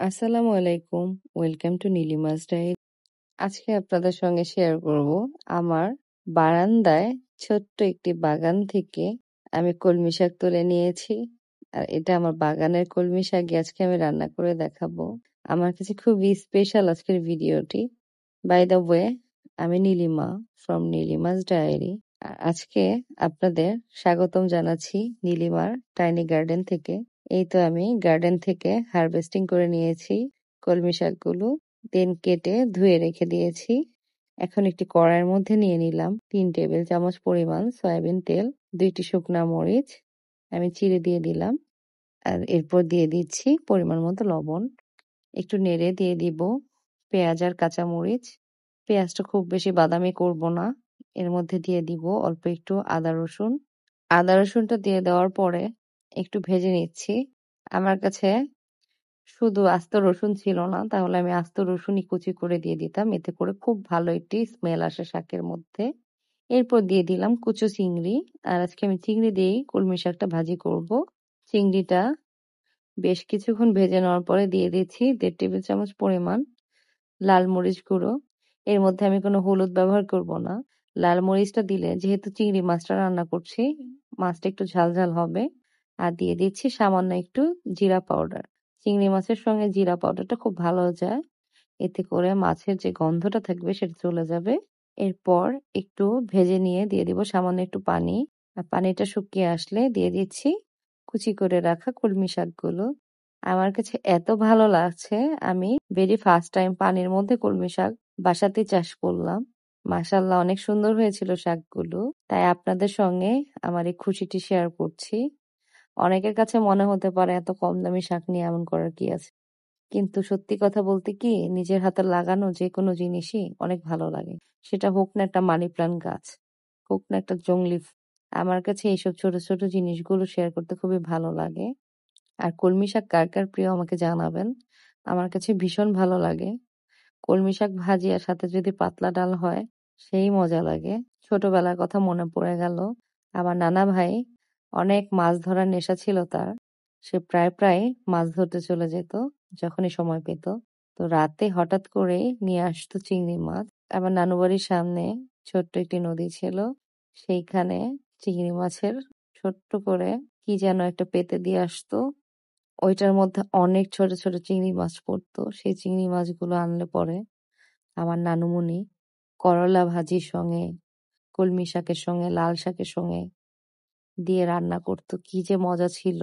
আসসালামু আলাইকুম। Welcome to Nilima's diary. আজকে আপনাদের সঙ্গে শেয়ার করব আমার বারান্দায় ছোট্ট একটি বাগান থেকে আমি কলমি শাক তুলে নিয়েছি। আর এটা আমার বাগানের কলমি শাকই আজকে আমি রান্না করে দেখাবো। আমার কাছে খুবই স্পেশাল আজকের ভিডিওটি। বাই দ্য ওয়ে, আমি নীলিমা ফ্রম নীলিমাস ডায়েরি। আর আজকে আপনাদের স্বাগতম জানাচ্ছি নীলিমার টাইনি গার্ডেন থেকে। এই তো আমি গার্ডেন থেকে হারভেস্টিং করে নিয়েছি কলমি শাকগুলো, দেন কেটে ধুয়ে রেখে দিয়েছি। এখন একটি কড়াইয়ের মধ্যে নিয়ে নিলাম 3 টেবিল চামচ পরিমাণ সয়াবিন তেল, 2টি শুকনা মরিচ আমি চিড়ে দিয়ে দিলাম। আর এরপর দিয়ে দিচ্ছি পরিমাণ মতো লবণ। একটু নেড়ে দিয়ে দিব পেঁয়াজ আর কাঁচামরিচ। পেঁয়াজটা খুব বেশি বাদামি করব না। এর মধ্যে দিয়ে দিব অল্প একটু আদা রসুন। আদা রসুনটা দিয়ে দেওয়ার পরে একটু ভেজে নিচ্ছি। আমার কাছে শুধু আস্ত রসুন ছিল না, তাহলে আমি আস্ত রসুনই কুচি করে দিয়ে দিতাম, এতে করে খুব ভালো একটি স্মেল আসে শাকের মধ্যে। এরপর দিয়ে দিলাম কুচো চিংড়ি। আর আজকে আমি চিংড়ি দিয়েই কলমি শাকটা ভাজি করব। চিংড়িটা বেশ কিছুক্ষণ ভেজে নেওয়ার পরে দিয়ে দিচ্ছি 1.5 টেবিল চামচ পরিমাণ লাল মরিচ গুঁড়ো। এর মধ্যে আমি কোনো হলুদ ব্যবহার করব না। লাল মরিচটা দিলে যেহেতু চিংড়ি মাছটা রান্না করছি, মাছটা একটু ঝাল ঝাল হবে। আর দিয়ে দিচ্ছি সামান্য একটু জিরা পাউডার। চিংড়ি মাছের সঙ্গে জিরা পাউডারটা খুব ভালো যায়, এতে করে মাছের যে গন্ধটা থাকবে সেটা চলে যাবে। এরপর একটু ভেজে নিয়ে দিয়ে দিব সামান্য একটু পানি। আর পানিটা শুকিয়ে আসলে দিয়ে দিচ্ছি কুচি করে রাখা কলমি শাকগুলো। আমার কাছে এত ভালো লাগছে, আমি ভেরি ফার্স্ট টাইম পানির মধ্যে কলমি শাক বাসাতে চাষ করলাম। মাশাআল্লাহ, অনেক সুন্দর হয়েছিল শাকগুলো। তাই আপনাদের সঙ্গে আমার এই খুশিটি শেয়ার করছি। অনেকের কাছে মনে হতে পারে এত কম দামি শাক নিয়ে এমন করার কি আছে, কিন্তু সত্যি কথা বলতে কি, নিজের হাতে লাগানো যে কোনো জিনিসই অনেক ভালো লাগে। সেটা হোক না একটা মানি প্ল্যান্ট গাছ, হোক না একটা জংলি আমার কাছে এইসব ছোট ছোট জিনিসগুলো শেয়ার করতে খুবই ভালো লাগে। আর কলমি শাক কার কার প্রিয় আমাকে জানাবেন। আমার কাছে ভীষণ ভালো লাগে। কলমি শাক ভাজি আর সাথে যদি পাতলা ডাল হয়, সেই মজা লাগে। ছোটবেলার কথা মনে পড়ে গেল। আমার নানা ভাই, অনেক মাছ ধরার নেশা ছিল তার। সে প্রায় প্রায় মাছ ধরতে চলে যেত যখনই সময় পেত। তো রাতে হঠাৎ করেই নিয়ে আসতো চিংড়ি মাছ। আমার নানু বাড়ির সামনে ছোট্ট একটি নদী ছিল, সেইখানে চিংড়ি মাছের ছোট্ট করে কি যেন একটা পেতে দিয়ে আসতো। ওইটার মধ্যে অনেক ছোট ছোট চিংড়ি মাছ পড়তো। সেই চিংড়ি মাছগুলো আনলে পরে আমার নানুমণি করলা ভাজির সঙ্গে, কলমি শাকের সঙ্গে, লাল শাকের সঙ্গে দিয়ে রান্না করতো। কি যে মজা ছিল!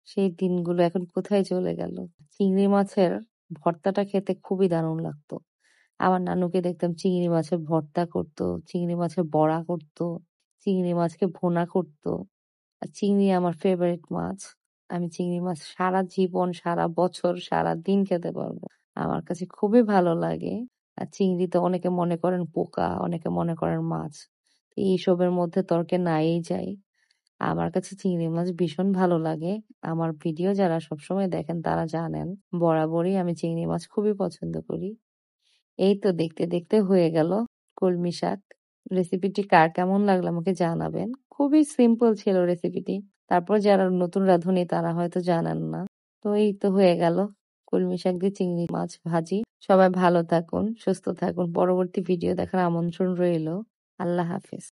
সেই দিনগুলো এখন কোথায় চলে গেল। চিংড়ি মাছের ভর্তাটা খেতে খুবই দারুণ লাগতো। আমার নানুকে দেখতাম চিংড়ি মাছের ভর্তা করতো, চিংড়ি মাছের বড়া করতো, চিংড়ি মাছকে ভুনা করতো। আর চিংড়ি আমার ফেভারিট মাছ। আমি চিংড়ি মাছ সারা জীবন, সারা বছর, সারা দিন খেতে পারবো। আমার কাছে খুবই ভালো লাগে। আর চিংড়ি তো অনেকে মনে করেন পোকা, অনেকে মনে করেন মাছ। এইসবের মধ্যে তর্কে নাই যাই, আমার কাছে চিংড়ি মাছ ভীষণ ভালো লাগে। আমার ভিডিও যারা সবসময় দেখেন তারা জানেন বরাবরই আমি চিংড়ি মাছ খুবই পছন্দ করি। এই তো দেখতে দেখতে হয়ে গেল কলমি শাক। রেসিপিটি কার কেমন লাগলো আমাকে জানাবেন। খুবই সিম্পল ছিল রেসিপিটি। তারপর যারা নতুন রাঁধুনি তারা হয়তো জানেন না। তো এই তো হয়ে গেল কলমি শাক দিয়ে চিংড়ি মাছ ভাজি। সবাই ভালো থাকুন, সুস্থ থাকুন। পরবর্তী ভিডিও দেখার আমন্ত্রণ রইল। আল্লাহ হাফেজ।